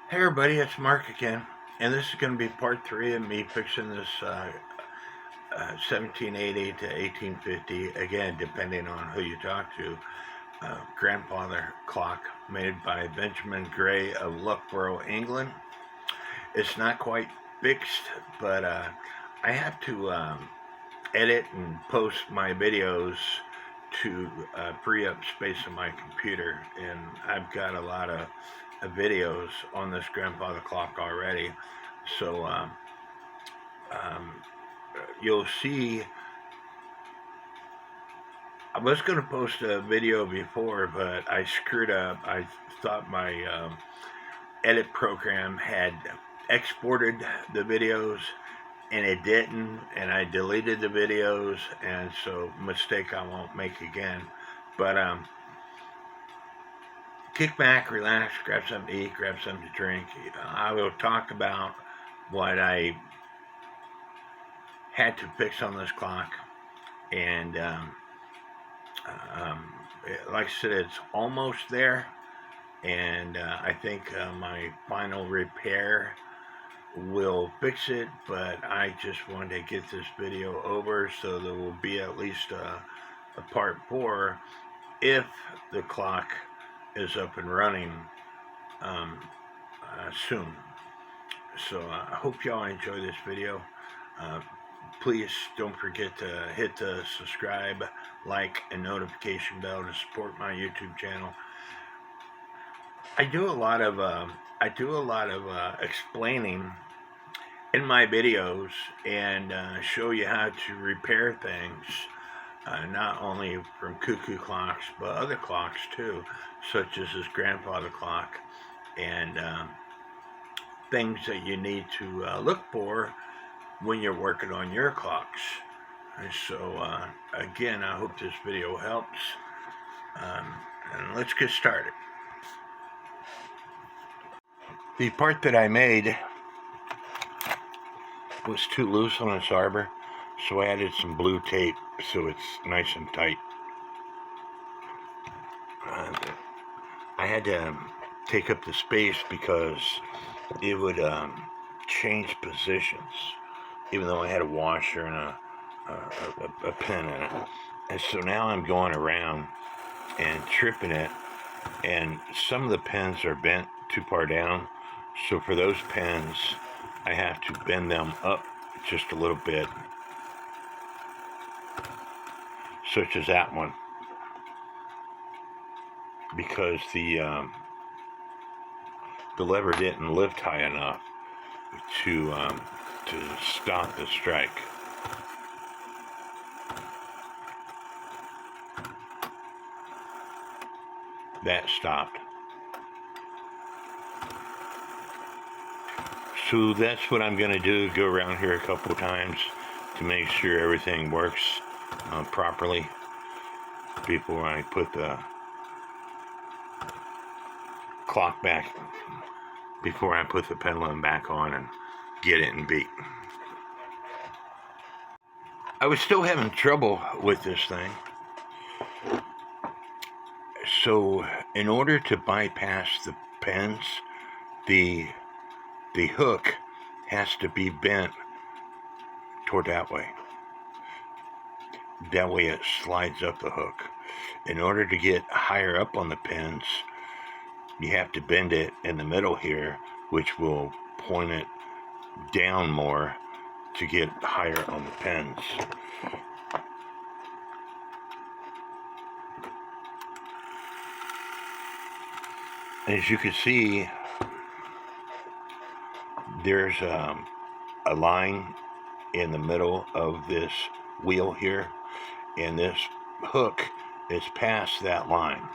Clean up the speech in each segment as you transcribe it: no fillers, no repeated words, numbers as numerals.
Hey everybody, it's Mark again, and this is going to be part 3 of me fixing this 1780 to 1850, again, depending on who you talk to, grandfather clock made by Benjamin Gray of Loughborough, England. It's not quite fixed, but I have to edit and post my videos to free up space on my computer, and I've got a lot of videos on this grandfather clock already. So you'll see. I was going to post a video before, but I screwed up. I thought my edit program had exported the videos, and it didn't, and I deleted the videos, and so mistake I won't make again. But kick back, relax, grab something to eat, grab something to drink. I will talk about what I had to fix on this clock, and like I said, it's almost there, and I think my final repair will fix it, but I just wanted to get this video over so there will be at least a part 4 if the clock is up and running soon. So I hope y'all enjoy this video. Please don't forget to hit the subscribe, like, and notification bell to support my YouTube channel. I do a lot of explaining in my videos and show you how to repair things, not only from cuckoo clocks but other clocks too, such as this grandfather clock, and things that you need to look for when you're working on your clocks. And so again, I hope this video helps, and let's get started. The part that I made was too loose on its arbor, so I added some blue tape so it's nice and tight. I had to take up the space because it would change positions, even though I had a washer and a pin in it. And so now I'm going around and tripping it, and some of the pins are bent too far down, so for those pins I have to bend them up just a little bit, such as that one, because the lever didn't lift high enough to stop the strike. That stopped. So that's what I'm going to do, go around here a couple times to make sure everything works properly before I put the clock back, before I put the pendulum back on and get it in beat. I was still having trouble with this thing, so in order to bypass the pins, the hook has to be bent toward that way. That way it slides up the hook. In order to get higher up on the pins, you have to bend it in the middle here, which will point it down more to get higher on the pins. As you can see, there's a line in the middle of this wheel here, and this hook is past that line.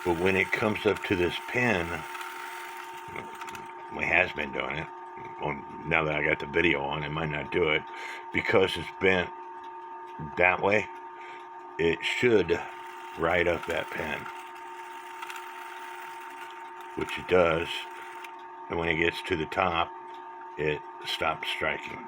But when it comes up to this pin, it has been doing it. Well, now that I got the video on, it might not do it because it's bent that way. It should ride up that pin, which it does, and when it gets to the top, it stops striking.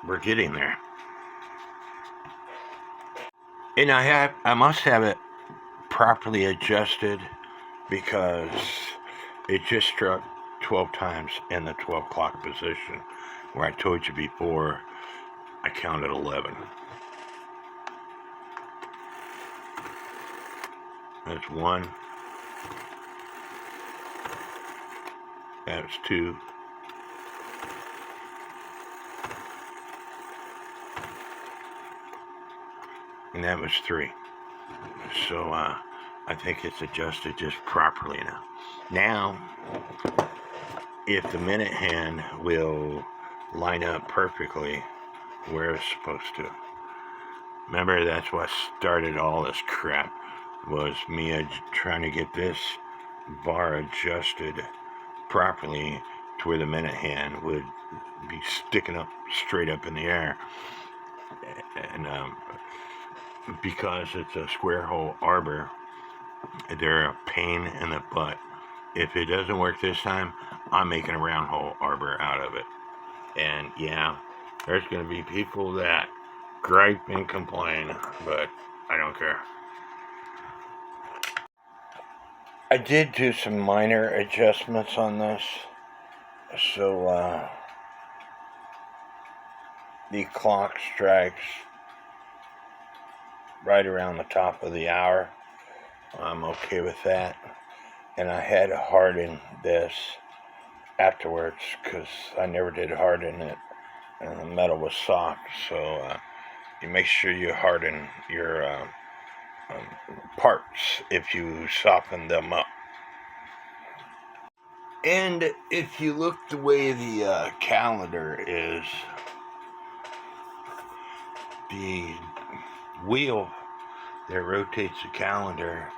we're getting there. And I must have it properly adjusted because it just struck 12 times in the 12 o'clock position, where I told you before I counted 11. That's 1. That's 2. And that was 3. So I think it's adjusted just properly now. Now, if the minute hand will line up perfectly where it's supposed to. Remember, that's what started all this crap, was me trying to get this bar adjusted properly to where the minute hand would be sticking up straight up in the air. And because it's a square hole arbor, they're a pain in the butt. If it doesn't work this time, I'm making a round hole arbor out of it. And yeah, there's going to be people that gripe and complain, but I don't care. I did do some minor adjustments on this. So the clock strikes right around the top of the hour. I'm okay with that. And I had to harden this afterwards because I never did harden it, and the metal was soft. So you make sure you harden your parts if you soften them up. And if you look the way the calendar is, the wheel that rotates the calendar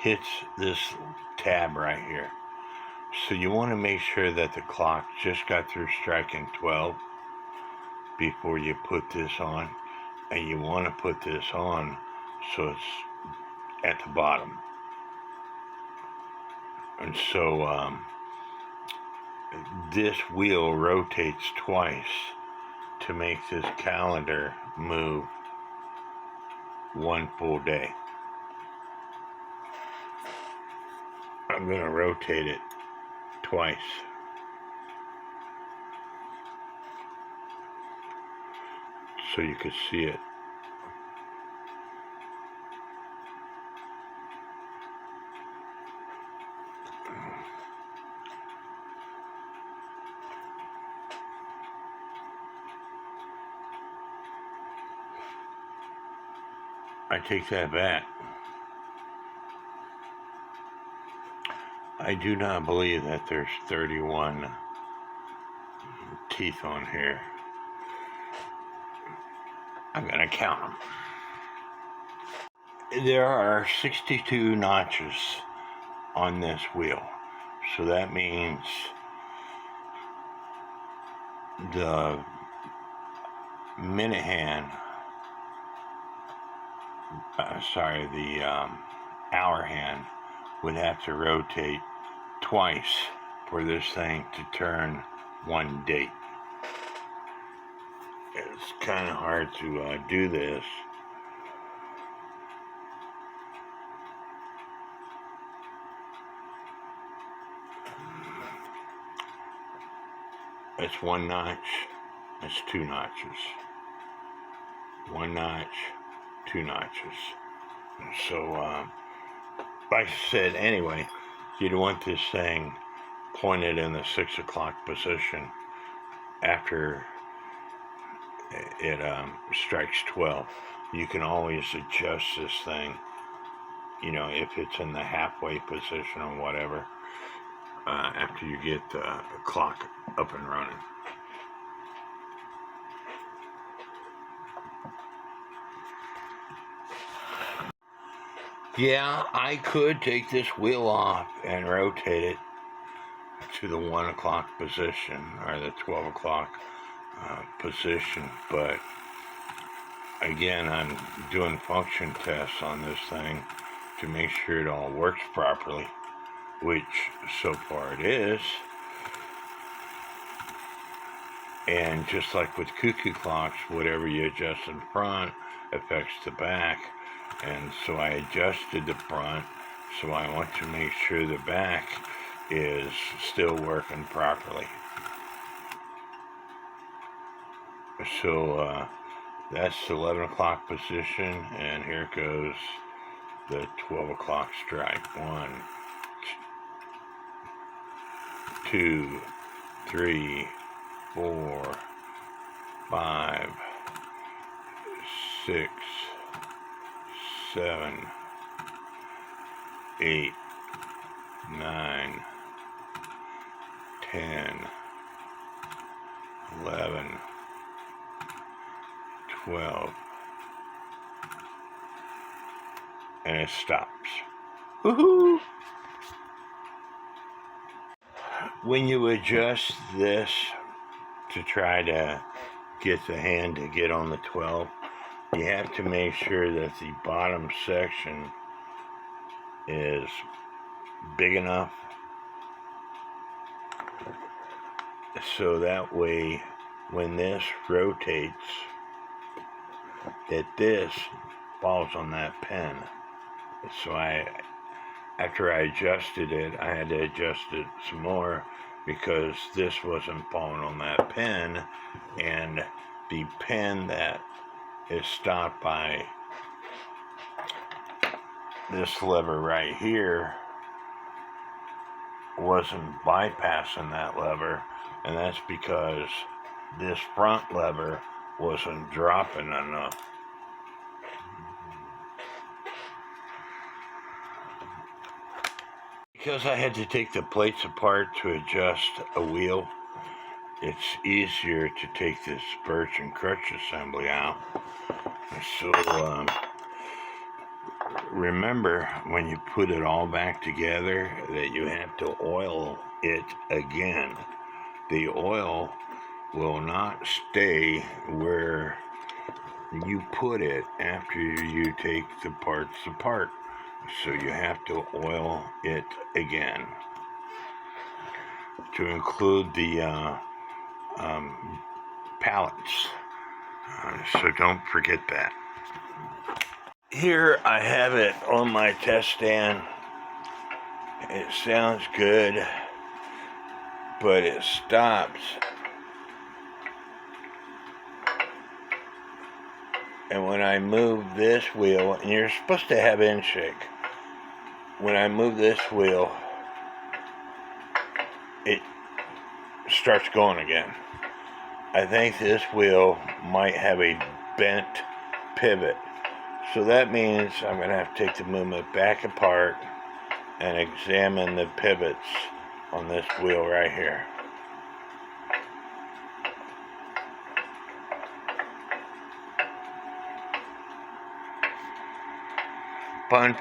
hits this tab right here. So you want to make sure that the clock just got through striking 12 before you put this on. And you want to put this on so it's at the bottom. And so this wheel rotates twice to make this calendar move one full day. I'm going to rotate it twice. So you can see it. I take that back. I do not believe that there's 31 teeth on here. I'm going to count them. There are 62 notches on this wheel. So that means the minute hand, the hour hand would have to rotate twice for this thing to turn one date. It's kind of hard to do this. It's 1 notch, it's 2 notches. 1 notch, 2 notches. So, like I said, anyway, you'd want this thing pointed in the 6 o'clock position after it strikes 12. You can always adjust this thing, you know, if it's in the halfway position or whatever, after you get the clock up and running. Yeah, I could take this wheel off and rotate it to the 1 o'clock position or the 12 o'clock position, but again, I'm doing function tests on this thing to make sure it all works properly, which so far it is. And just like with cuckoo clocks, whatever you adjust in front affects the back. And so I adjusted the front, so I want to make sure the back is still working properly. So that's the 11 o'clock position, and here goes the 12 o'clock strike. 1, 2, 3, 4, 5, 6, 7, 8, 9, 10, 11, 12, and it stops. Woohoo! When you adjust this to try to get the hand to get on the 12, you have to make sure that the bottom section is big enough so that way when this rotates, that this falls on that pen. So after I adjusted it, I had to adjust it some more because this wasn't falling on that pen, and the pen that is stopped by this lever right here wasn't bypassing that lever, and that's because this front lever wasn't dropping enough. Because I had to take the plates apart to adjust a wheel, it's easier to take this verge and crutch assembly out. So remember, when you put it all back together, that you have to oil it again. The oil will not stay where you put it after you take the parts apart. So you have to oil it again, to include the pallets. So don't forget that. Here I have it on my test stand. It sounds good, but it stops. And when I move this wheel, and you're supposed to have in shake, when I move this wheel, it starts going again. I think this wheel might have a bent pivot. So that means I'm going to have to take the movement back apart and examine the pivots on this wheel right here. Fun.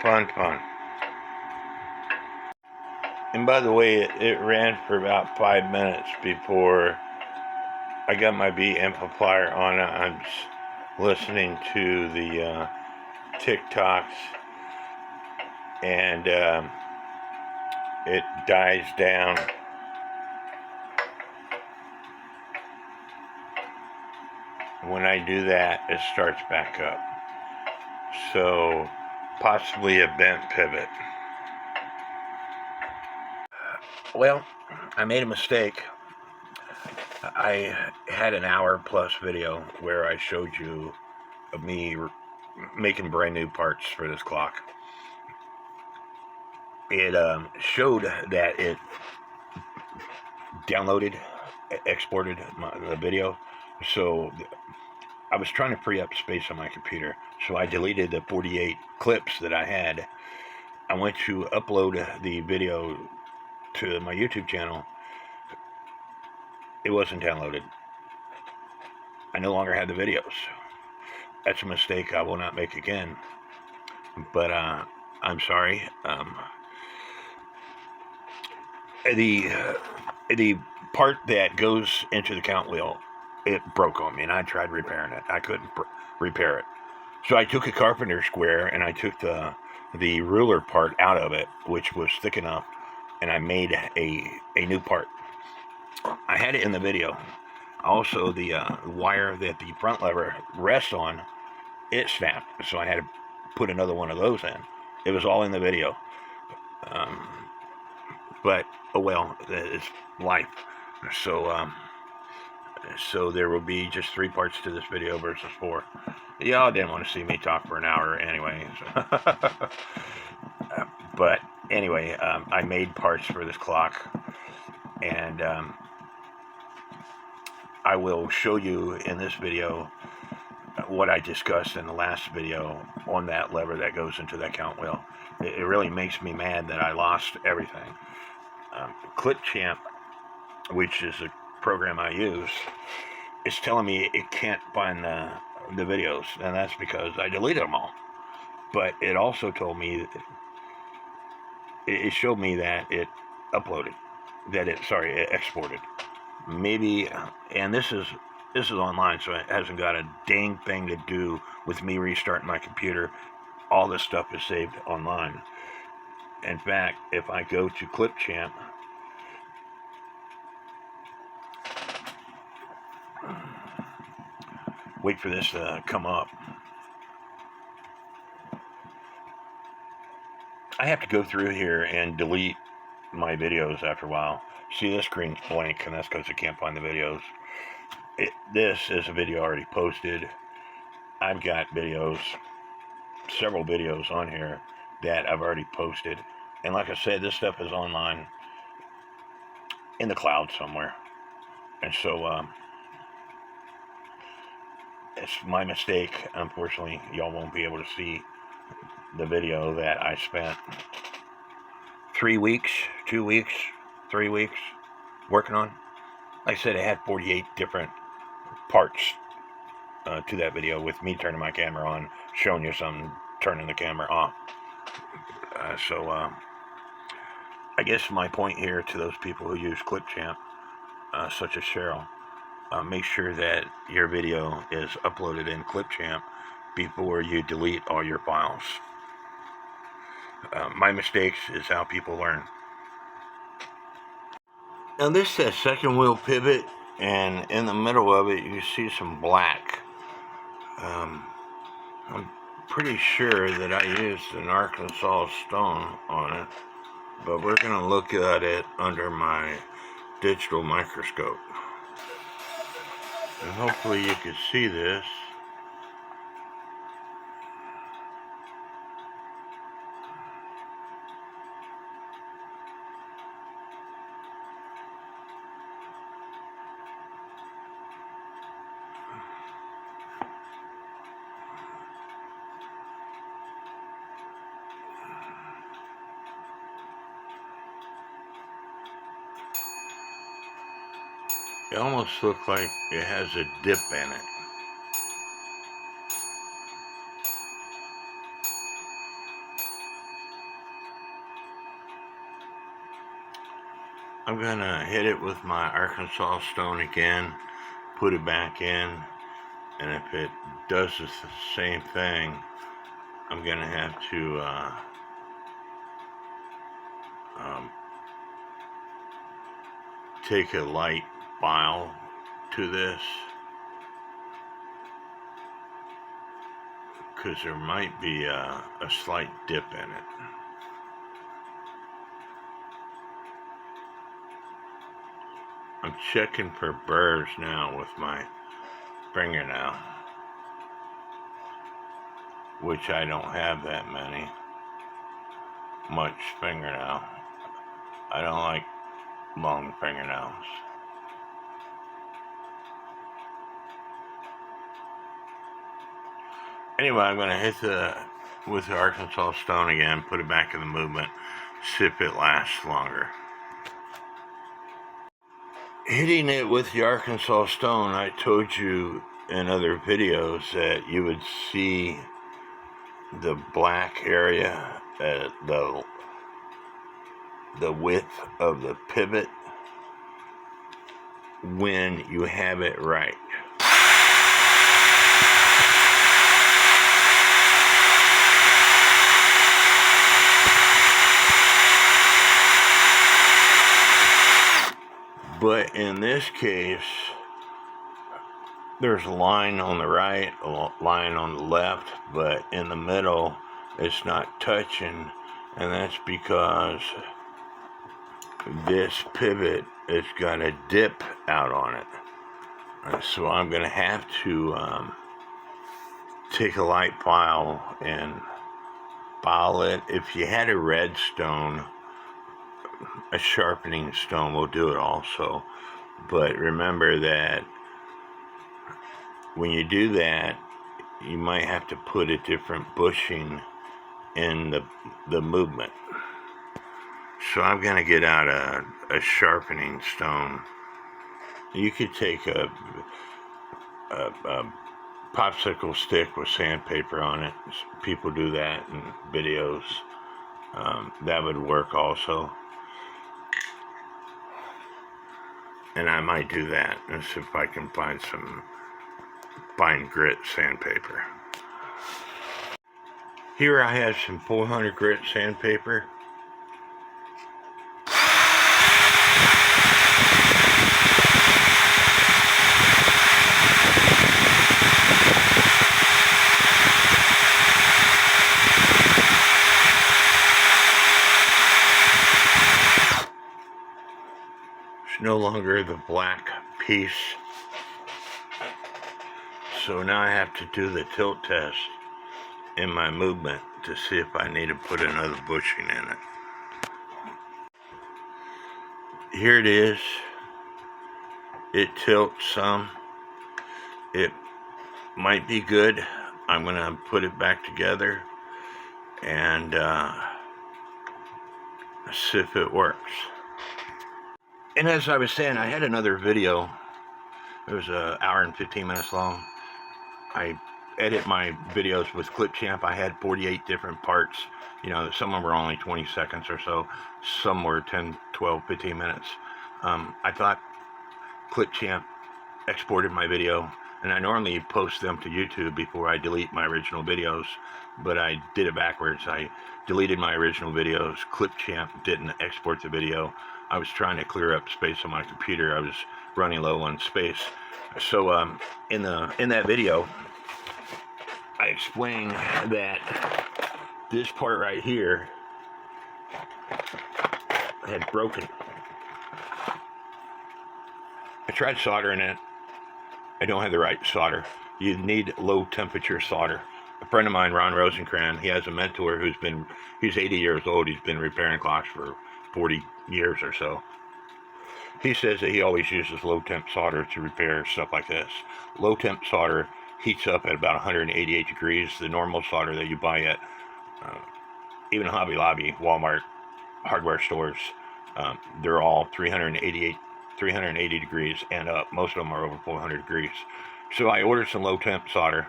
And by the way, it ran for about 5 minutes before I got my B amplifier on. I'm listening to the TikToks, and it dies down. When I do that, it starts back up. So possibly a bent pivot. Well, I made a mistake. I had an hour plus video where I showed you of me making brand new parts for this clock. It showed that it downloaded, exported the video. So I was trying to free up space on my computer. So I deleted the 48 clips that I had. I went to upload the video to my YouTube channel. It wasn't downloaded. I no longer had the videos. That's a mistake I will not make again. But I'm sorry. The part that goes into the count wheel, it broke on me, and I tried repairing it. I couldn't repair it. So I took a carpenter square, and I took the ruler part out of it, which was thick enough, and I made a new part. I had it in the video. Also, the wire that the front lever rests on, it snapped, so I had to put another one of those in. It was all in the video. But, oh well, it's life. So there will be just 3 parts to this video versus 4. Y'all didn't want to see me talk for an hour anyway. So. But anyway, I made parts for this clock, and I will show you in this video what I discussed in the last video on that lever that goes into that count wheel. It really makes me mad that I lost everything. Clip Champ, which is a program I use, is telling me it can't find the videos, and that's because I deleted them all. But it also told me that it showed me that it uploaded, it exported. Maybe, and this is online, so it hasn't got a dang thing to do with me restarting my computer. All this stuff is saved online. In fact, if I go to Clipchamp, wait for this to come up. I have to go through here and delete my videos after a while. See, this screen's blank, and that's because I can't find the videos. This is a video already posted. I've got videos, several videos on here that I've already posted. And like I said, this stuff is online in the cloud somewhere. And so, it's my mistake. Unfortunately, y'all won't be able to see the video that I spent 3 weeks, 2 weeks, 3 weeks working on. Like I said, I had 48 different parts to that video, with me turning my camera on, showing you something, turning the camera off. So I guess my point here to those people who use Clipchamp, such as Cheryl, make sure that your video is uploaded in Clipchamp before you delete all your files. My mistakes is how people learn. Now this is a second wheel pivot, and in the middle of it you see some black. I'm pretty sure that I used an Arkansas stone on it, but we're going to look at it under my digital microscope. And hopefully you can see this. It almost looks like it has a dip in it. I'm gonna hit it with my Arkansas stone again, put it back in, and if it does the same thing, I'm gonna have to take a light file to this, because there might be a slight dip in it. I'm checking for burrs now with my fingernail, which I don't have that much fingernail. I don't like long fingernails. Anyway, I'm going to hit with the Arkansas stone again, put it back in the movement, see if it lasts longer. Hitting it with the Arkansas stone, I told you in other videos that you would see the black area at the width of the pivot when you have it right. But in this case, there's a line on the right, a line on the left, but in the middle it's not touching, and that's because this pivot has got a dip out on it. So I'm going to have to take a light file and file it. If you had a red stone, a sharpening stone will do it also. But remember that when you do that, you might have to put a different bushing in the movement. So I'm going to get out a sharpening stone. You could take a popsicle stick with sandpaper on it. People do that in videos. That would work also. And I might do that and see if I can find some fine grit sandpaper. Here I have some 400 grit sandpaper. It's no longer the black piece. So now I have to do the tilt test in my movement to see if I need to put another bushing in it. Here it is. It tilts some. It might be good. I'm going to put it back together and see if it works. And as I was saying, I had another video. It was an hour and 15 minutes long. I edit my videos with Clipchamp. I had 48 different parts. You know, some of them were only 20 seconds or so. Some were 10, 12, 15 minutes. I thought Clipchamp exported my video, and I normally post them to YouTube before I delete my original videos, but I did it backwards. I deleted my original videos. Clipchamp didn't export the video. I was trying to clear up space on my computer. I was running low on space. So in that video, I explained that this part right here had broken. I tried soldering it. I don't have the right solder. You need low temperature solder. A friend of mine, Ron Rosencrantz, he has a mentor he's 80 years old. He's been repairing clocks for 40 years or so. He says that he always uses low temp solder to repair stuff like this. Low temp solder heats up at about 188 degrees. The normal solder that you buy at even Hobby Lobby, Walmart, hardware stores, they're all 380 degrees and up. Most of them are over 400 degrees. So I ordered some low temp solder,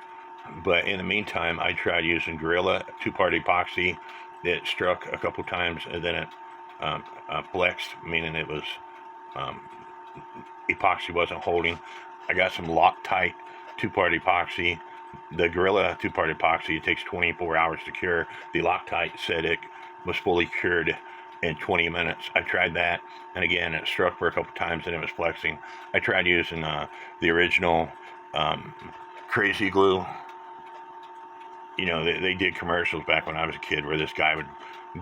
but in the meantime I tried using Gorilla 2-part epoxy. It struck a couple times and then it flexed, meaning it was epoxy wasn't holding. I got some Loctite 2-part epoxy. The Gorilla 2-part epoxy, it takes 24 hours to cure. The Loctite said it was fully cured in 20 minutes. I tried that, and again, it struck for a couple times and it was flexing. I tried using the original Crazy Glue. You know, they did commercials back when I was a kid where this guy would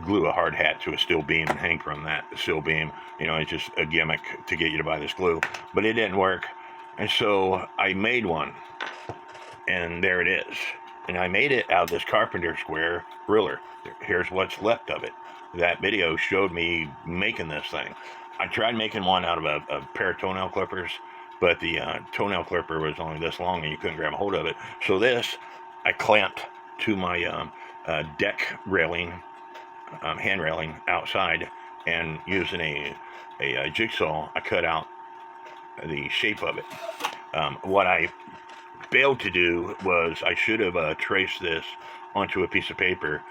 glue a hard hat to a steel beam and hang from that steel beam. You know, it's just a gimmick to get you to buy this glue. But it didn't work. And so I made one. And there it is. And I made it out of this carpenter square ruler. Here's what's left of it. That video showed me making this thing. I tried making one out of a pair of toenail clippers, but the toenail clipper was only this long and you couldn't grab a hold of it. So this, I clamped to my deck railing, hand railing outside, and using a jigsaw, I cut out the shape of it. What I failed to do was I should have traced this onto a piece of paper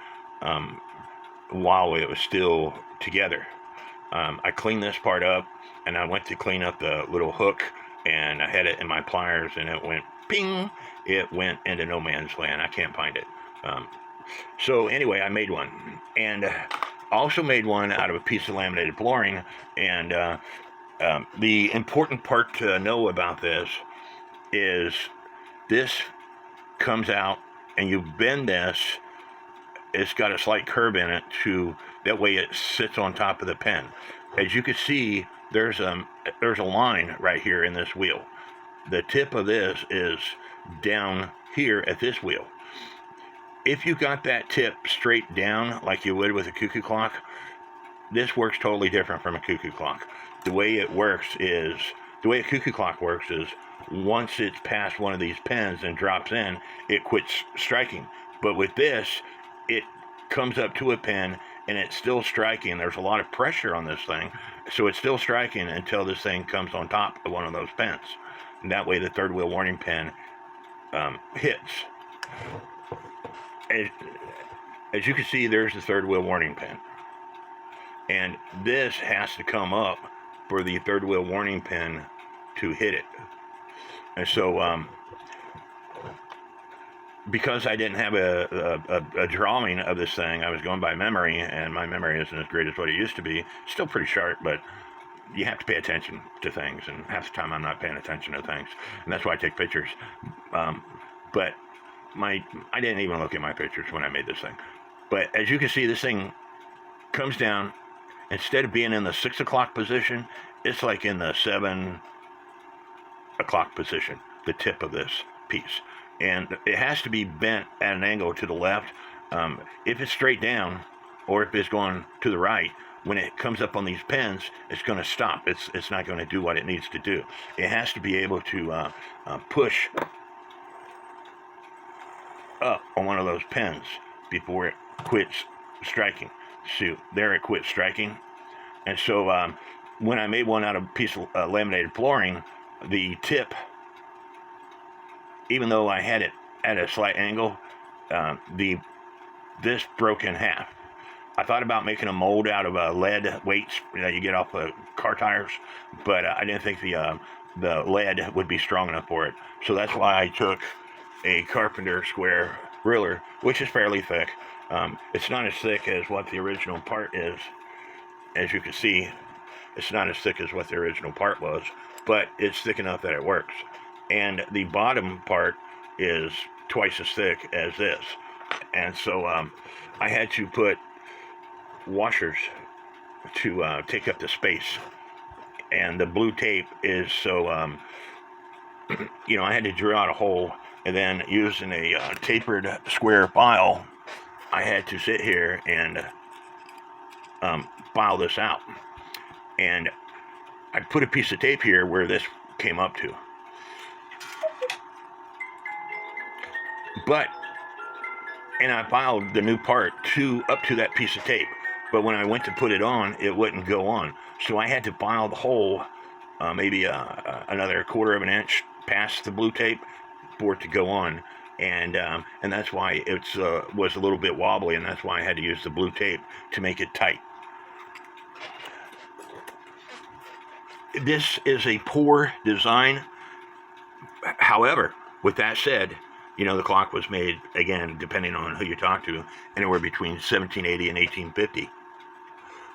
while it was still together. I cleaned this part up, and I went to clean up the little hook, and I had it in my pliers, and it went ping. It went into no man's land. I can't find it. So anyway, I made one, and also made one out of a piece of laminated flooring. And the important part to know about this is this comes out and you bend this. It's got a slight curve in it that way it sits on top of the pen. As you can see, there's a line right here in this wheel. The tip of this is down here at this wheel. If you got that tip straight down like you would with a cuckoo clock, this works totally different from a cuckoo clock. The way a cuckoo clock works is once it's past one of these pins and drops in, it quits striking. But with this, it comes up to a pin and it's still striking. There's a lot of pressure on this thing, so it's still striking until this thing comes on top of one of those pins. And that way the third wheel warning pin hits. As you can see, there's the third wheel warning pin. And this has to come up for the third wheel warning pin to hit it. And so, because I didn't have a drawing of this thing, I was going by memory, and my memory isn't as great as what it used to be. It's still pretty sharp, but you have to pay attention to things, and half the time I'm not paying attention to things, and that's why I take pictures. But I didn't even look at my pictures when I made this thing. But as you can see, this thing comes down. Instead of being in the 6 o'clock position, it's like in the 7 o'clock position, the tip of this piece. And it has to be bent at an angle to the left. If it's straight down, or if it's going to the right, when it comes up on these pins, it's going to stop. It's not going to do what it needs to do. It has to be able to push up on one of those pins before it quits striking. So there it quit striking. And so when I made one out of a piece of laminated flooring, the tip, even though I had it at a slight angle, this broke in half. I thought about making a mold out of lead weights that you get off of car tires, but I didn't think the lead would be strong enough for it. So that's why I took a carpenter square ruler, which is fairly thick. It's not as thick as what the original part is. As you can see, it's not as thick as what the original part was, but it's thick enough that it works. And the bottom part is twice as thick as this. And so I had to put washers to take up the space. And the blue tape is so, I had to drill out a hole, and then using a tapered square file, I had to sit here and file this out. And I put a piece of tape here where this came up to. And I filed the new part up to that piece of tape. But when I went to put it on, it wouldn't go on. So I had to file the hole maybe another 1/4 of an inch past the blue tape for it to go on. And that's why it was a little bit wobbly, and that's why I had to use the blue tape to make it tight. This is a poor design. However, with that said, the clock was made, again, depending on who you talk to, anywhere between 1780 and 1850.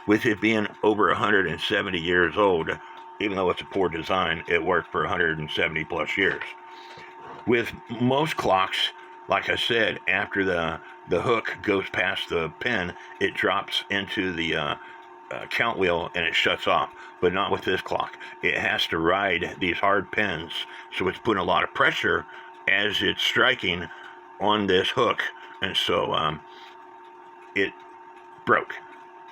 With it being over 170 years old, even though it's a poor design, it worked for 170 plus years. With most clocks, like I said, after the hook goes past the pin, it drops into the count wheel and it shuts off. But not with this clock. It has to ride these hard pins, so it's putting a lot of pressure as it's striking on this hook, and so it broke.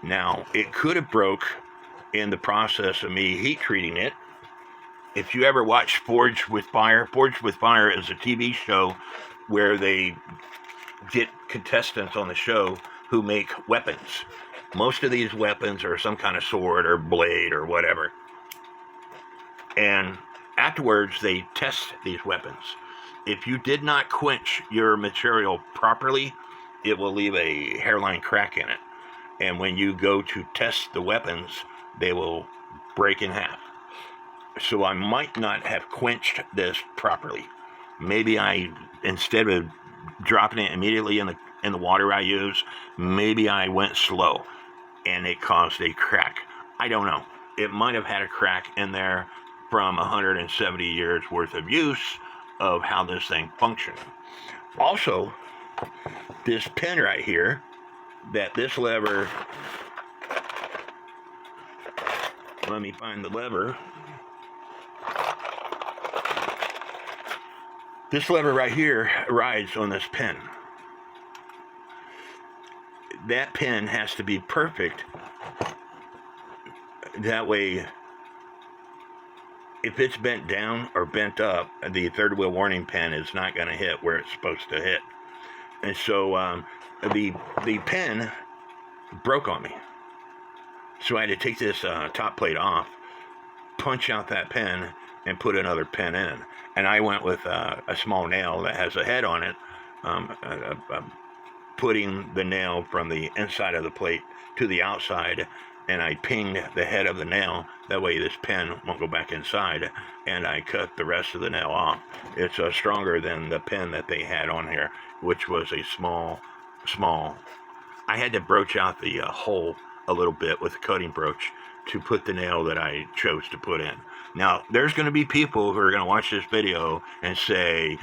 Now, it could have broke in the process of me heat treating it. If you ever watch Forged with Fire is a TV show where they get contestants on the show who make weapons. Most of these weapons are some kind of sword or blade or whatever. And afterwards, they test these weapons. If you did not quench your material properly, it will leave a hairline crack in it. And when you go to test the weapons, they will break in half. So I might not have quenched this properly. Maybe instead of dropping it immediately in the water I use, maybe I went slow and it caused a crack. I don't know. It might have had a crack in there from 170 years worth of use. of how this thing functions. Also, this pin right here, that this lever, let me find the lever. This lever right here rides on this pin. That pin has to be perfect. That way, if it's bent down or bent up, the third wheel warning pin is not going to hit where it's supposed to hit. And so the pin broke on me. So I had to take this top plate off, punch out that pin, and put another pin in. And I went with a small nail that has a head on it, putting the nail from the inside of the plate to the outside, and I pinged the head of the nail. That way this pin won't go back inside, and I cut the rest of the nail off. It's stronger than the pin that they had on here, which was a small. I had to broach out the hole a little bit with a cutting broach to put the nail that I chose to put in. Now, there's going to be people who are going to watch this video and say,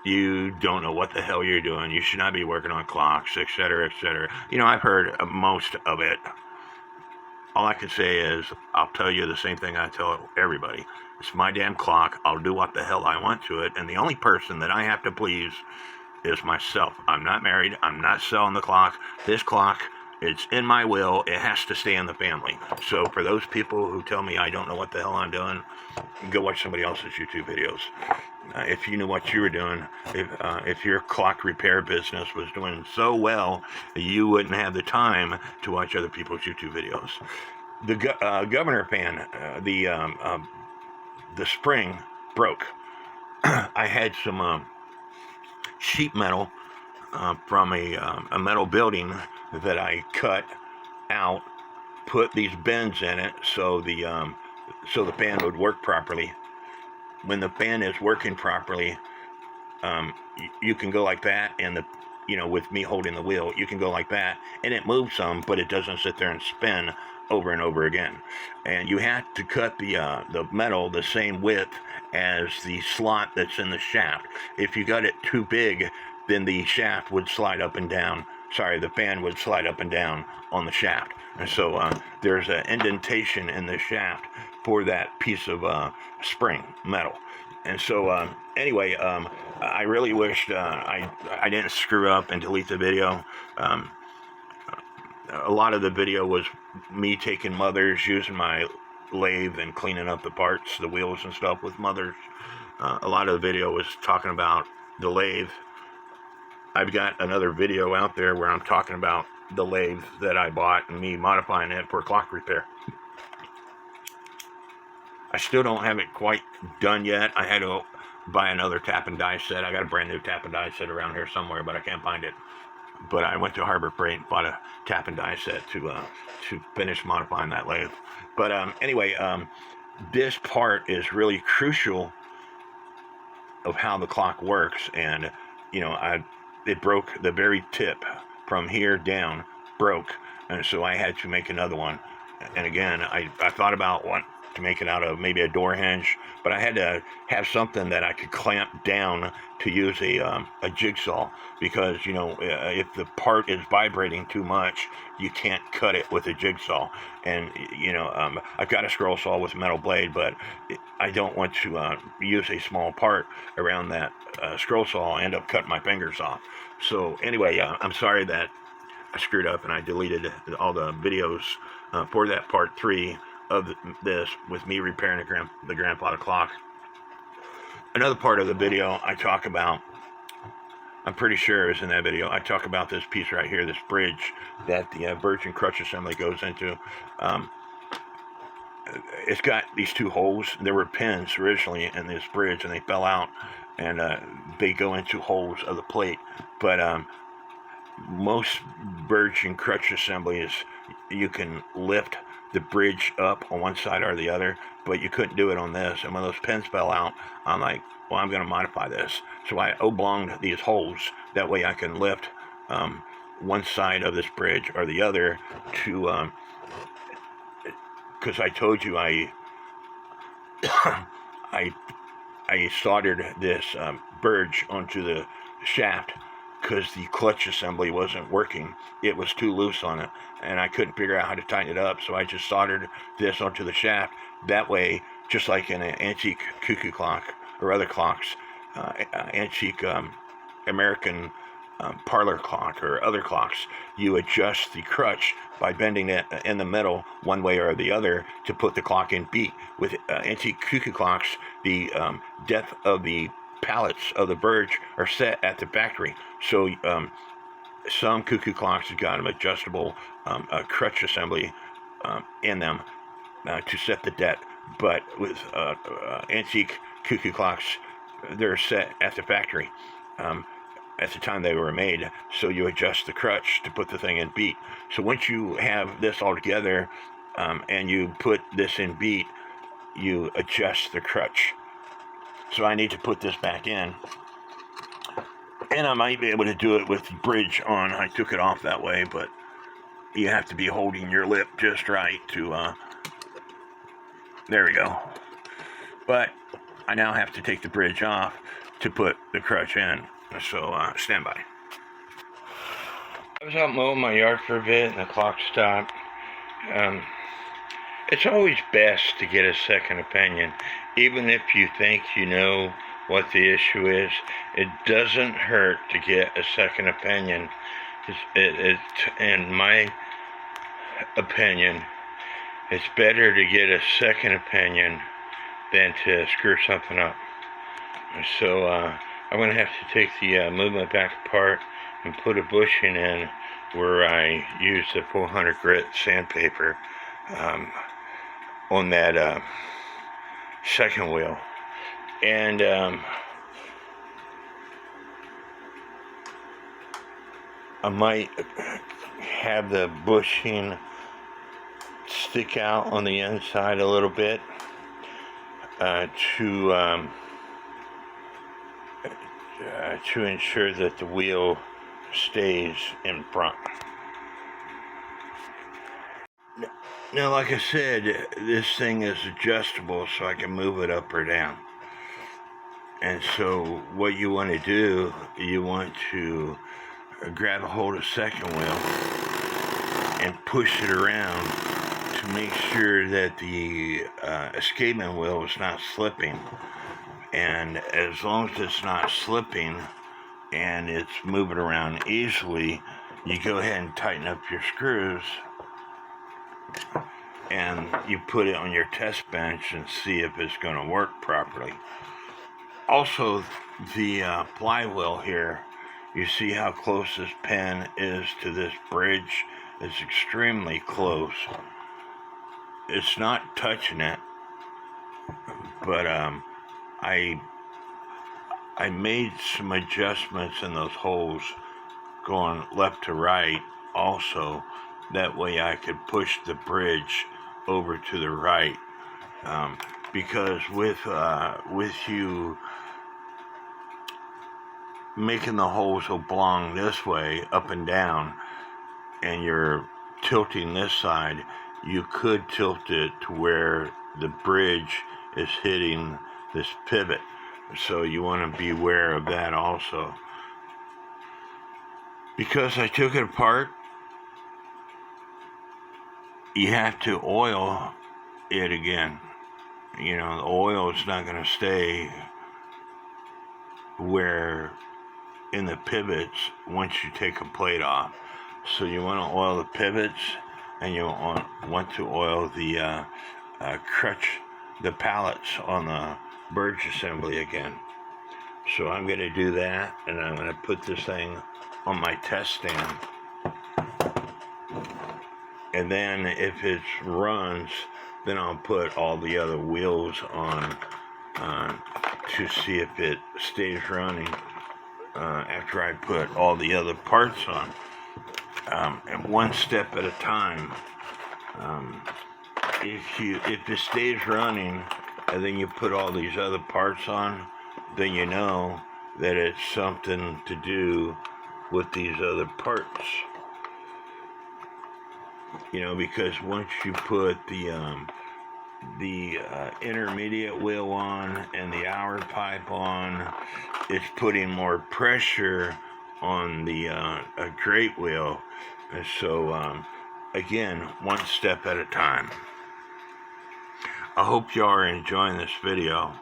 you don't know what the hell you're doing. You should not be working on clocks, etc., etc. You know, I've heard most of it. All I can say is, I'll tell you the same thing I tell everybody. It's my damn clock. I'll do what the hell I want to it. And the only person that I have to please is myself. I'm not married. I'm not selling the clock. This clock, it's in my will. It has to stay in the family. So for those people who tell me I don't know what the hell I'm doing, go watch somebody else's YouTube videos. If you knew what you were doing, if your clock repair business was doing so well, you wouldn't have the time to watch other people's YouTube videos. The governor pan, the spring broke. I had some sheet metal from a metal building that I cut out, put these bends in it so the fan would work properly. When the fan is working properly, you can go like that, and with me holding the wheel, you can go like that, and it moves some, but it doesn't sit there and spin over and over again. And you have to cut the metal the same width as the slot that's in the shaft. If you got it too big, then the shaft would slide up and down. Sorry, the fan would slide up and down on the shaft. And so there's an indentation in the shaft for that piece of spring metal. And so anyway, I really wished I didn't screw up and delete the video. A lot of the video was me taking mothers, using my lathe and cleaning up the parts, the wheels and stuff with mothers. A lot of the video was talking about the lathe. I've got another video out there where I'm talking about the lathe that I bought and me modifying it for clock repair. I still don't have it quite done yet. I had to buy another tap and die set. I got a brand new tap and die set around here somewhere, but I can't find it. But I went to Harbor Freight and bought a tap and die set to finish modifying that lathe. But anyway, this part is really crucial of how the clock works, and it broke the very tip from here down, broke, and so I had to make another one. And again, I thought about what to make it out of, maybe a door hinge, but I had to have something that I could clamp down to use a jigsaw, because if the part is vibrating too much, you can't cut it with a jigsaw. And I've got a scroll saw with a metal blade, but I don't want to use a small part around that scroll saw. I end up cutting my fingers off. So anyway, I'm sorry that I screwed up and I deleted all the videos for that part 3 of this with me repairing the grandfather clock. Another part of the video I talk about, I'm pretty sure it was in that video, I talk about this piece right here, this bridge that the verge and crutch assembly goes into. It's got these 2 holes. There were pins originally in this bridge and they fell out, and they go into holes of the plate. But most verge and crutch assemblies, you can lift the bridge up on one side or the other, but you couldn't do it on this. And when those pins fell out, I'm like, well, I'm going to modify this. So I oblonged these holes. That way I can lift one side of this bridge or the other to, because I told you I I soldered this verge onto the shaft because the clutch assembly wasn't working. It was too loose on it, and I couldn't figure out how to tighten it up, so I just soldered this onto the shaft. That way, just like in an antique cuckoo clock or other clocks, antique American parlor clock or other clocks, you adjust the crutch by bending it in the middle one way or the other to put the clock in beat. With antique cuckoo clocks, the depth of the pallets of the verge are set at the factory. So some cuckoo clocks have got an adjustable crutch assembly in them to set the depth, but with antique cuckoo clocks, they're set at the factory at the time they were made, so you adjust the crutch to put the thing in beat. So once you have this all together and you put this in beat, you adjust the crutch. So I need to put this back in, and I might be able to do it with the bridge on. I took it off that way, but you have to be holding your lip just right to, there we go. But I now have to take the bridge off to put the crutch in. So, stand by. I was out mowing my yard for a bit, and the clock stopped. It's always best to get a second opinion. Even if you think you know what the issue is, it doesn't hurt to get a second opinion. In my opinion, it's better to get a second opinion than to screw something up. So, I'm going to have to take the movement back apart and put a bushing in where I use the 400 grit sandpaper on that second wheel. And I might have the bushing stick out on the inside a little bit to ensure that the wheel stays in front. Now, like I said, this thing is adjustable, so I can move it up or down. And so what you want to do, you want to grab a hold of the second wheel and push it around to make sure that the escapement wheel is not slipping. And as long as it's not slipping and it's moving around easily, you go ahead and tighten up your screws and you put it on your test bench and see if it's going to work properly. Also, the flywheel here, you see how close this pin is to this bridge? It's extremely close. It's not touching it, but I made some adjustments in those holes going left to right also. That way I could push the bridge over to the right. Because with you making the holes oblong this way, up and down, and you're tilting this side, you could tilt it to where the bridge is hitting this pivot. So you want to be aware of that also. Because I took it apart, you have to oil it again. You know, the oil is not going to stay where in the pivots once you take a plate off. So you want to oil the pivots, and you want to oil the crutch, the pallets on the verge assembly again. So I'm going to do that, and I'm going to put this thing on my test stand. And then if it runs, then I'll put all the other wheels on to see if it stays running after I put all the other parts on. And one step at a time. If it stays running and then you put all these other parts on, then you know that it's something to do with these other parts. You know, because once you put the the intermediate wheel on and the hour pipe on, it's putting more pressure on the great wheel. And so again, one step at a time. I hope y'all are enjoying this video.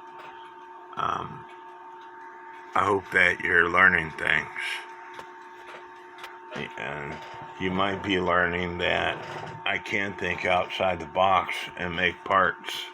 I hope that you're learning things. And you might be learning that I can think outside the box and make parts.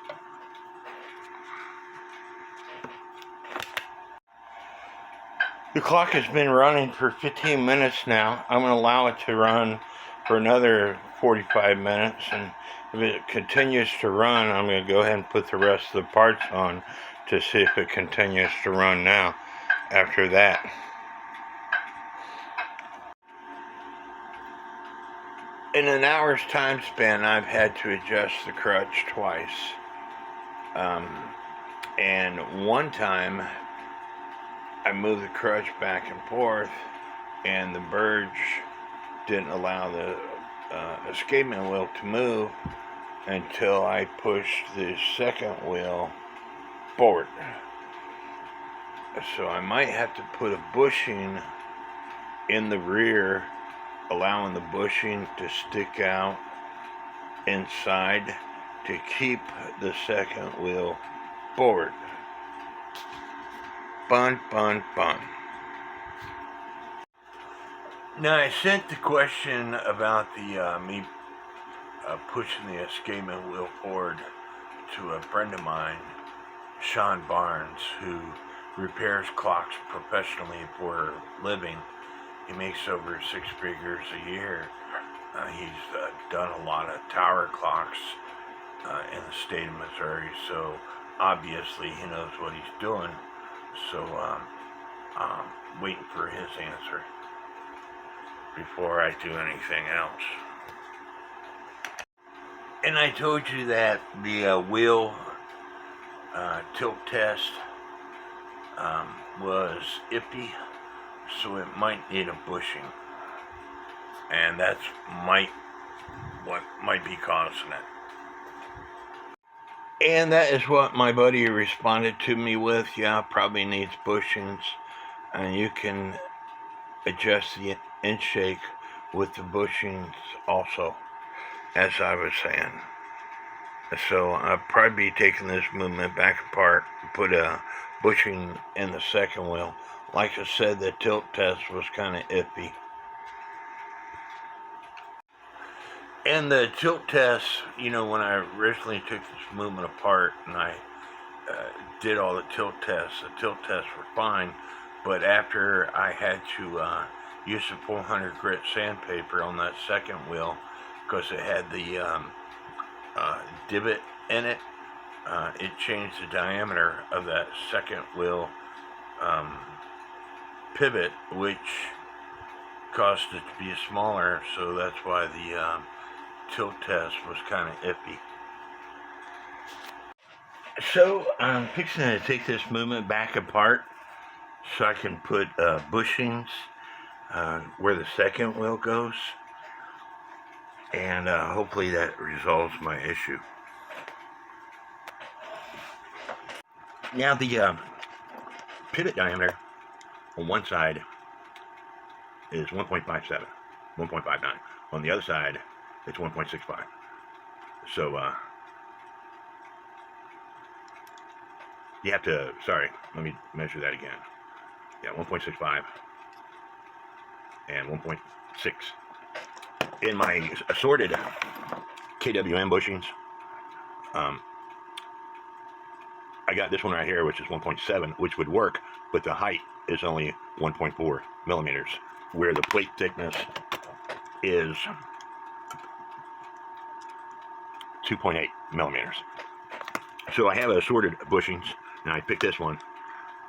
The clock has been running for 15 minutes now. I'm going to allow it to run for another 45 minutes, and if it continues to run, I'm going to go ahead and put the rest of the parts on to see if it continues to run now after that. In an hour's time span, I've had to adjust the crutch twice. And one time, I moved the crutch back and forth, and the verge didn't allow the escapement wheel to move until I pushed the second wheel forward. So I might have to put a bushing in the rear, allowing the bushing to stick out inside to keep the second wheel forward. Bun. Now, I sent the question about the me pushing the escapement wheel forward to a friend of mine, Sean Barnes, who repairs clocks professionally for a living. He makes over 6 figures a year. He's done a lot of tower clocks in the state of Missouri, so obviously he knows what he's doing. So I'm waiting for his answer before I do anything else. And I told you that the wheel tilt test was iffy, so it might need a bushing, and that's what might be causing it. And that is what my buddy responded to me with. Yeah, probably needs bushings, and you can adjust the inch shake with the bushings also, as I was saying. So I'll probably be taking this movement back apart, put a bushing in the second wheel. Like I said, the tilt test was kind of iffy. And the tilt test, you know, when I originally took this movement apart and I did all the tilt tests were fine. But after I had to use the 400 grit sandpaper on that second wheel, because it had the divot in it, it changed the diameter of that second wheel pivot, which caused it to be smaller, so that's why the tilt test was kind of iffy. So I'm fixing to take this movement back apart so I can put bushings where the second wheel goes, and hopefully that resolves my issue. Now the pivot diameter on one side is 1.57, 1.59. On the other side, it's 1.65. So you have to, sorry, let me measure that again. Yeah, 1.65 and 1.6. In my assorted KWM bushings, I got this one right here, which is 1.7, which would work, but the height is only 1.4 millimeters, where the plate thickness is 2.8 millimeters. So I have assorted bushings, and I picked this one.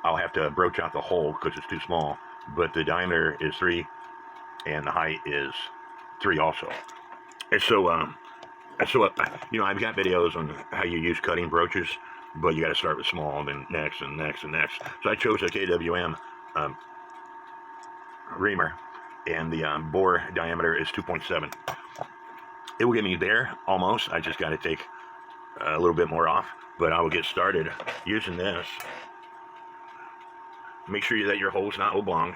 I'll have to broach out the hole because it's too small, but the diameter is 3, and the height is 3 also. And so, you know, I've got videos on how you use cutting broaches, but you got to start with small, then next, and next, and next. So I chose a KWM reamer, and the bore diameter is 2.7. It will get me there, almost. I just got to take a little bit more off, but I will get started using this. Make sure that your hole's not oblong.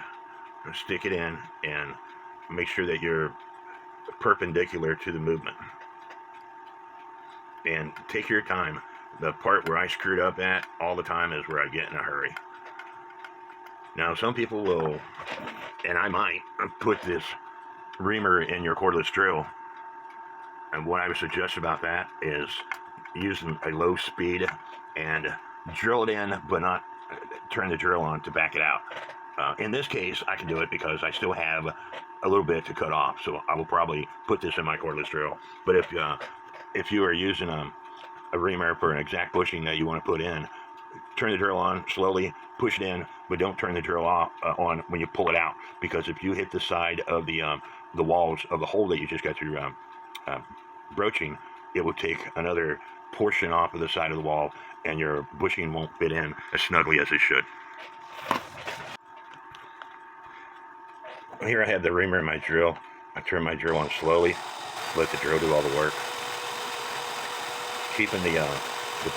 Stick it in and make sure that you're perpendicular to the movement. And take your time. The part where I screwed up at all the time is where I get in a hurry. Now, some people will, and I might, put this reamer in your cordless drill. And what I would suggest about that is using a low speed and drill it in, but not turn the drill on to back it out. In this case, I can do it because I still have a little bit to cut off, so I will probably put this in my cordless drill. But if you are using a reamer for an exact bushing that you want to put in, turn the drill on slowly, push it in, but don't turn the drill off on when you pull it out, because if you hit the side of the walls of the hole that you just got through broaching, it will take another portion off of the side of the wall, and your bushing won't fit in as snugly as it should. Here I have the reamer in my drill. I turn my drill on slowly, let the drill do all the work, keeping the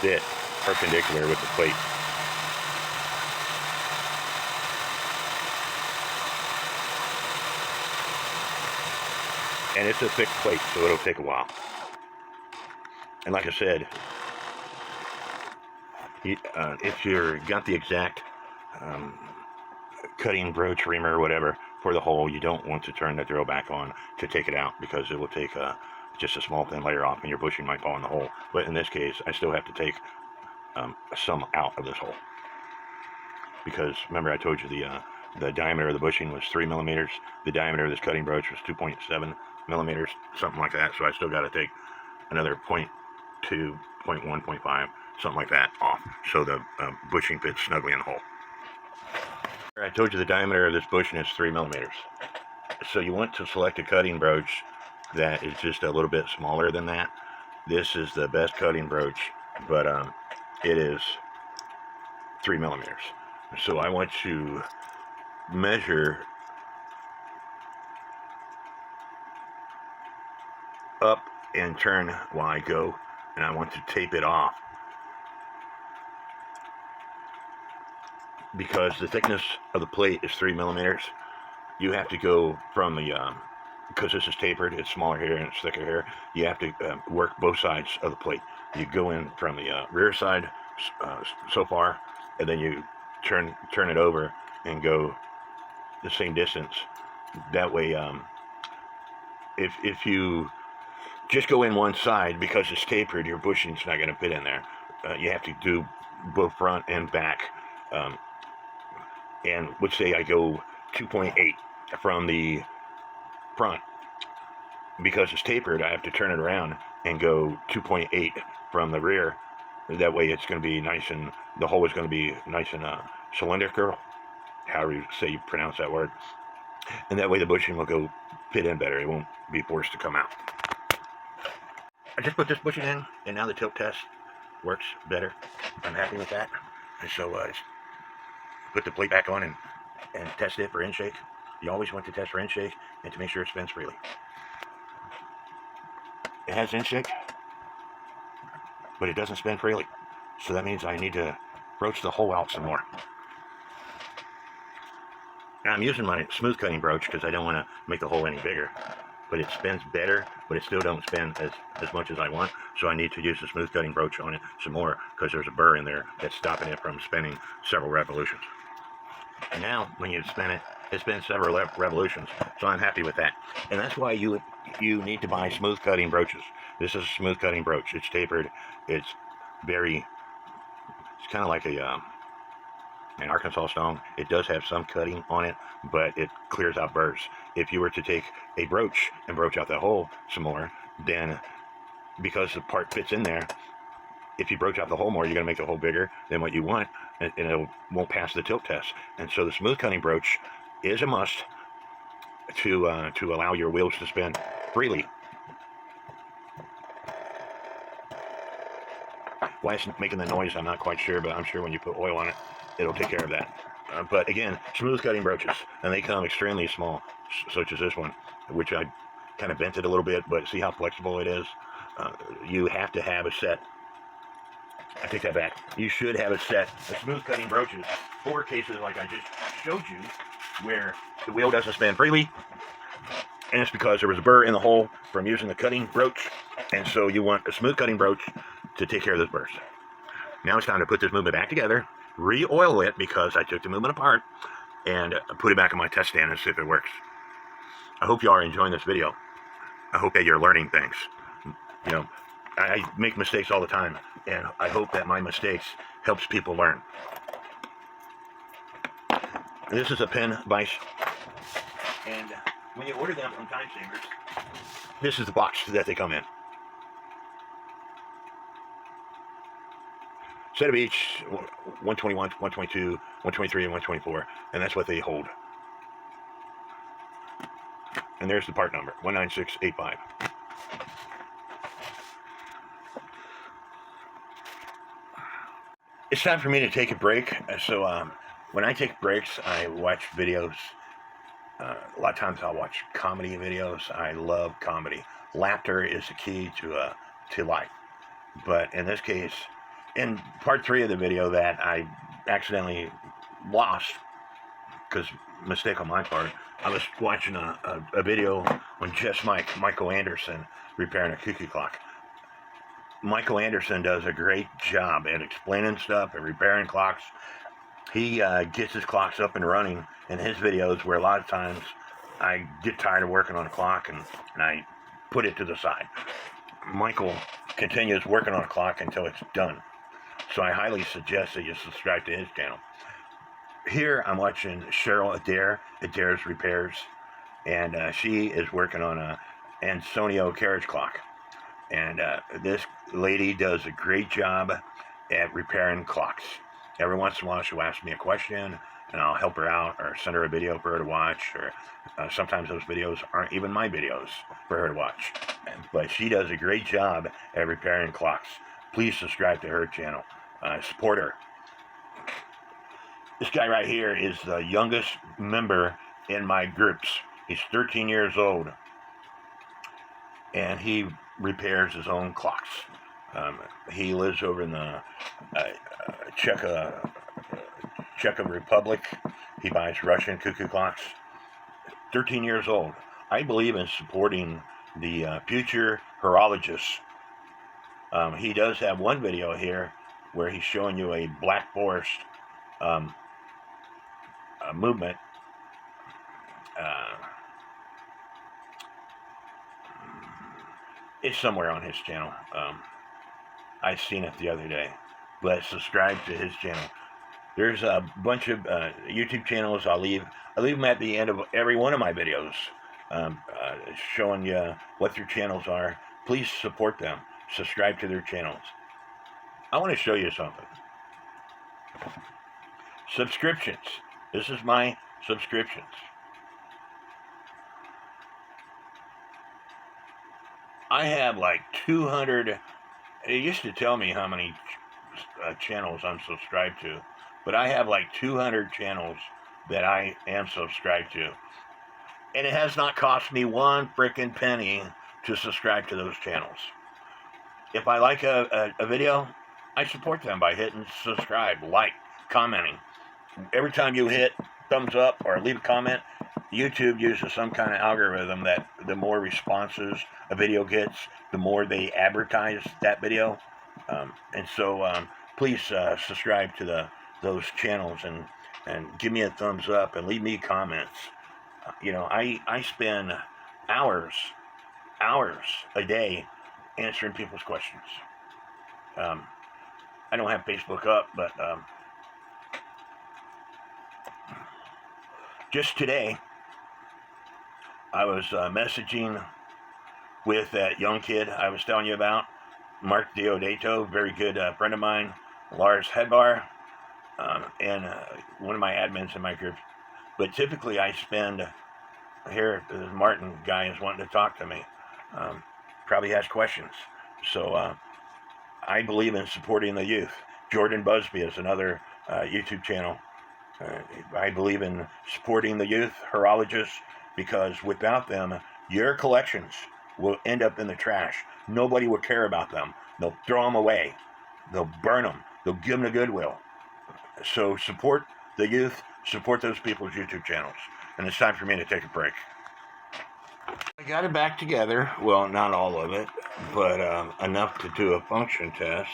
bit perpendicular with the plate. And it's a thick plate, so it'll take a while. And like I said, if you've got the exact cutting broach reamer or whatever for the hole, you don't want to turn the drill back on to take it out, because it will take just a small thin layer off and your bushing might fall in the hole. But in this case, I still have to take some out of this hole, because remember I told you the diameter of the bushing was 3 millimeters. The diameter of this cutting broach was 2.7 millimeters, something like that. So I still got to take another 0.2, 0.1, 0.5, something like that off, so the bushing fits snugly in the hole. I told you the diameter of this bushing is 3 millimeters. So you want to select a cutting broach that is just a little bit smaller than that. This is the best cutting broach, but it is 3 millimeters. So I want to measure up and turn while I go, and I want to tape it off, because the thickness of the plate is 3 millimeters. You have to go from the because this is tapered, it's smaller here and it's thicker here, you have to work both sides of the plate. You go in from the rear side so far, and then you turn it over and go the same distance. That way, if you just go in one side, because it's tapered, your bushing's not going to fit in there. You have to do both front and back. And let's say I go 2.8 from the front. Because it's tapered, I have to turn it around and go 2.8 from the rear. That way it's going to be nice, and the hole is going to be nice and cylindrical, however you say you pronounce that word. And that way the bushing will go fit in better. It won't be forced to come out. I just put this bushing in, and now the tilt test works better. I'm happy with that. And so I put the plate back on and test it for inshake. You always want to test for inshake and to make sure it spins freely. It has inshake, but it doesn't spin freely. So that means I need to broach the hole out some more. Now I'm using my smooth cutting broach because I don't want to make the hole any bigger. But it spins better, but it still don't spin as much as I want. So I need to use the smooth cutting broach on it some more, because there's a burr in there that's stopping it from spinning several revolutions. And now when you spin it, it spins several revolutions. So I'm happy with that. And that's why you need to buy smooth cutting broaches. This is a smooth cutting broach. It's tapered. It's kind of like an Arkansas stone. It does have some cutting on it, but it clears out burrs. If you were to take a broach and broach out the hole some more, then because the part fits in there, if you broach out the hole more, you're going to make the hole bigger than what you want, and it won't pass the tilt test. And so the smooth cutting broach is a must to allow your wheels to spin freely. Why it's making the noise, I'm not quite sure, but I'm sure when you put oil on it, it'll take care of that. But again, smooth cutting broaches, and they come extremely small, such as this one, which I kind of bent it a little bit, but see how flexible it is? You have to have a set I take that back. You should have a set of smooth cutting broaches for cases like I just showed you, where the wheel doesn't spin freely, and it's because there was a burr in the hole from using the cutting broach, and so you want a smooth cutting broach to take care of those burrs. Now it's time to put this movement back together, re-oil it because I took the movement apart, and put it back in my test stand and see if it works. I hope you are enjoying this video. I hope that you're learning things. You know, I make mistakes all the time, and I hope that my mistakes helps people learn. This is a pin vise, and when you order them from Time Savers, this is the box that they come in. Set of each, 121, 122, 123, and 124, and that's what they hold. And there's the part number, 19685. It's time for me to take a break. So when I take breaks, I watch videos. A lot of times I'll watch comedy videos. I love comedy. Laughter is the key to life. But in this case, in part 3 of the video that I accidentally lost, because mistake on my part, I was watching a video on Just Michael Anderson repairing a cuckoo clock. Michael Anderson does a great job at explaining stuff and repairing clocks. He gets his clocks up and running in his videos, where a lot of times I get tired of working on a clock and I put it to the side. Michael continues working on a clock until it's done. So I highly suggest that you subscribe to his channel. Here I'm watching Cheryl Adair's Repairs, and she is working on a Antonio carriage clock. And this lady does a great job at repairing clocks. Every once in a while she'll ask me a question, and I'll help her out or send her a video for her to watch, or sometimes those videos aren't even my videos for her to watch. But she does a great job at repairing clocks. Please subscribe to her channel. Support her. This guy right here is the youngest member in my groups. He's 13 years old, and he repairs his own clocks. He lives over in the Czech Republic. He buys Russian cuckoo clocks. 13 years old. I believe in supporting the future horologists. He does have one video here where he's showing you a Black Forest movement. It's somewhere on his channel. I seen it the other day. But subscribe to his channel. There's a bunch of YouTube channels. I'll leave them at the end of every one of my videos, showing you what their channels are. Please support them. Subscribe to their channels. I want to show you something. Subscriptions. This is my subscriptions. I have like 200. It used to tell me how many channels I'm subscribed to, but I have like 200 channels that I am subscribed to. And it has not cost me one freaking penny to subscribe to those channels. If I like a video, I support them by hitting subscribe, like, commenting. Every time you hit thumbs up or leave a comment, YouTube uses some kind of algorithm that the more responses a video gets, the more they advertise that video. And so please subscribe to those channels and give me a thumbs up and leave me comments. I spend hours a day answering people's questions. I don't have Facebook up, but just today I was messaging with that young kid I was telling you about, Mark Diodato, very good friend of mine, Lars Hedbar, and one of my admins in my group. But typically I spend, here, the Martin guy is wanting to talk to me, probably has questions. So I believe in supporting the youth. Jordan Busby is another YouTube channel. I believe in supporting the youth horologists, because without them, your collections will end up in the trash. Nobody will care about them. They'll throw them away. they'll burn them. They'll give them the goodwill. So support the youth, support those people's YouTube channels. And it's time for me to take a break. I got it back together. Well, not all of it, but enough to do a function test.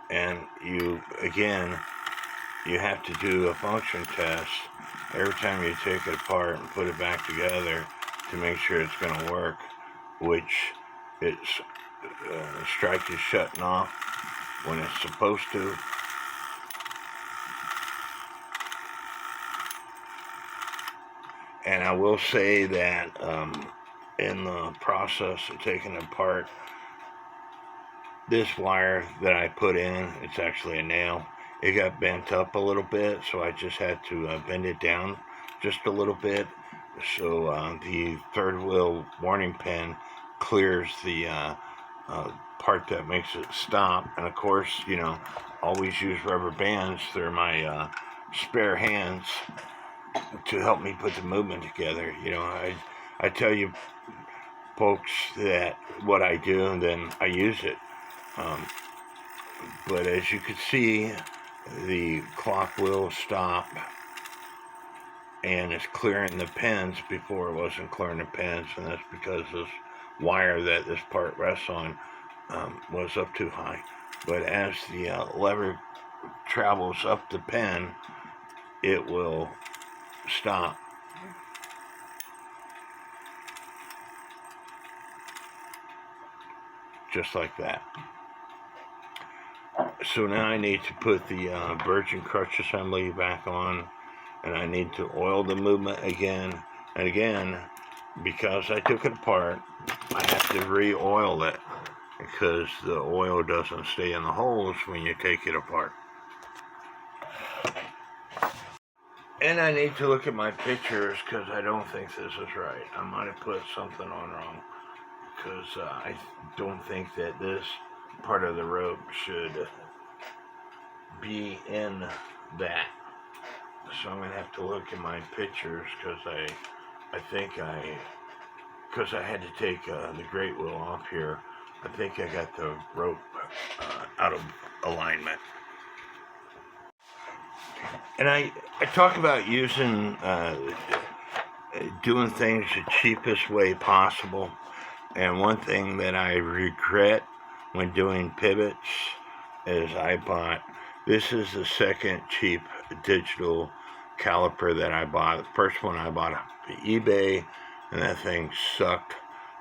And you have to do a function test every time you take it apart and put it back together to make sure it's going to work, which it's strike is shutting off when it's supposed to. And I will say that in the process of taking it apart, this wire that I put in, it's actually a nail, it got bent up a little bit, so I just had to bend it down just a little bit, so the third wheel warning pin clears the part that makes it stop. And of course, you know, always use rubber bands. They're my spare hands to help me put the movement together. You know, I tell you folks that what I do, and then I use it. But as you can see, the clock will stop, and it's clearing the pins before it wasn't clearing the pins, and that's because this wire that this part rests on was up too high. But as the lever travels up the pin, it will stop. Just like that. So now I need to put the verge and crutch assembly back on, and I need to oil the movement again and again, because I took it apart. I have to re-oil it because the oil doesn't stay in the holes when you take it apart. And I need to look at my pictures because I don't think this is right. I might have put something on wrong, because I don't think that this part of the rope should be in that. So I'm going to have to look at my pictures, because because I had to take the great wheel off here. I think I got the rope out of alignment. And I talk about using, doing things the cheapest way possible. And one thing that I regret when doing pivots is this is the second cheap digital caliper that I bought. The first one I bought off eBay, and that thing sucked.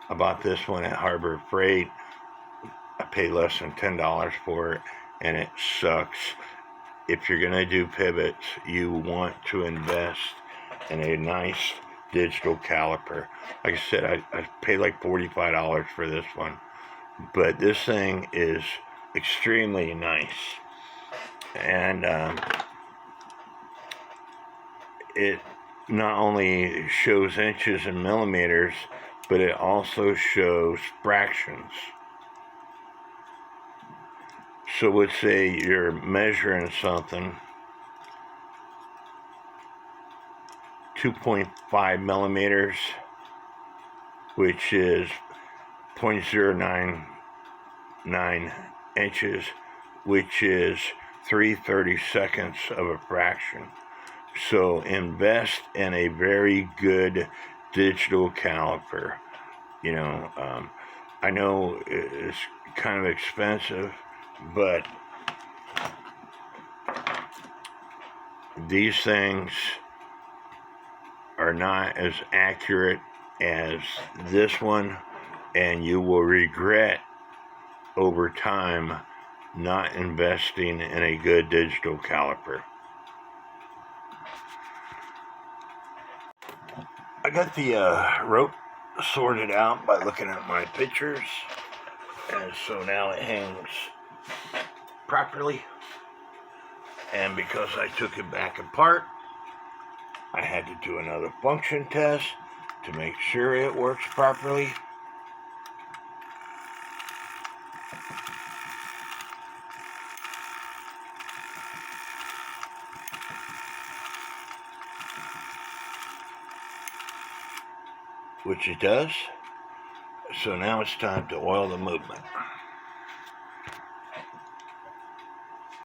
I bought this one at Harbor Freight. I paid less than $10 for it, and it sucks. If you're going to do pivots, you want to invest in a nice digital caliper. Like I said, I paid like $45 for this one, but this thing is extremely nice. And it not only shows inches and millimeters, but it also shows fractions. So let's say you're measuring something 2.5 millimeters, which is 0.099 inches, which is 3/32 of a fraction. So invest in a very good digital caliper. You know, I know it's kind of expensive, but these things are not as accurate as this one, and you will regret over time not investing in a good digital caliper. I got the rope sorted out by looking at my pictures, and so now it hangs properly. And because I took it back apart, I had to do another function test to make sure it works properly. Which it does. So now it's time to oil the movement.